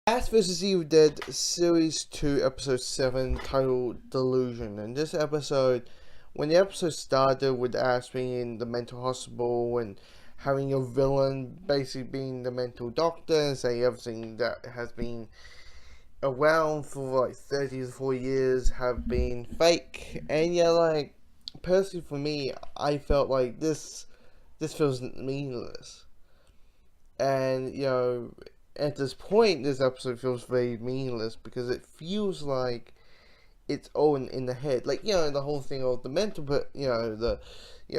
Ash vs. Evil Dead Series 2, Episode 7, titled Delusion. And this episode, when the episode started with Ash being in the mental hospital and having a villain basically being the mental doctor and saying everything that has been around for like 30 to 40 years have been fake. And yeah, like, personally for me, I felt like this feels meaningless. And, at this point, this episode feels very meaningless because it feels like it's all in the head. Like, the whole thing of the mental, but,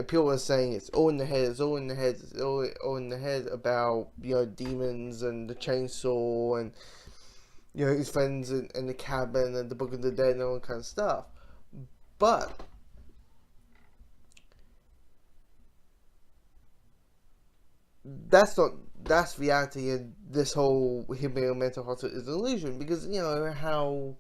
people are saying it's all in the head, it's all in the head, it's all in the head about, demons and the chainsaw and, his friends in the cabin and the Book of the Dead and all that kind of stuff. But that's reality, and this whole him being a mental hospital is an illusion because how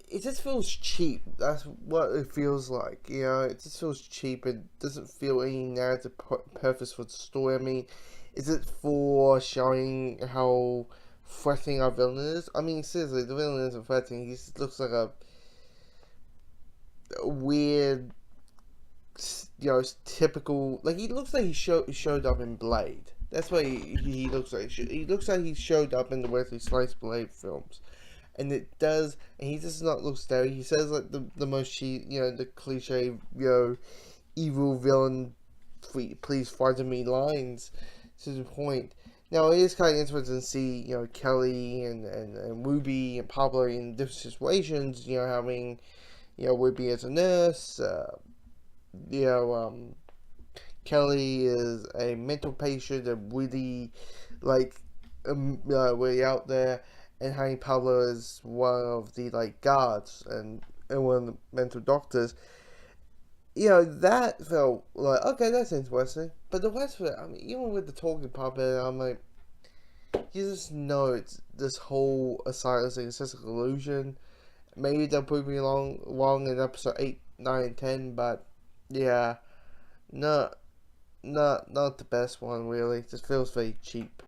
it just feels cheap. That's what it feels like. It just feels cheap. It doesn't feel any narrative purpose for the story. I mean, is it for showing how threatening our villain is? I mean, seriously, the villain isn't threatening. He just looks like a weird, typical. Like, he looks like he showed up in Blade. That's what he looks like. He looks like he showed up in the Wesley Snipes Blade films, and it does. And he does not look scary. He says like the most the cliche evil villain, please frighten me lines to the point. Now it is kind of interesting to see Kelly and Ruby and Pablo in different situations. Having Ruby as a nurse. You know, Kelly is a mental patient and really like way out there, and having Pablo is one of the like guards and one of the mental doctors. That felt like okay, that's interesting. But the rest of it, I mean, even with the talking puppet, I'm like, you just know it's this whole asylum thing. It's just an illusion. Maybe they'll prove me wrong in episode 8, 9, and 10, but yeah, not the best one really. It just feels very cheap.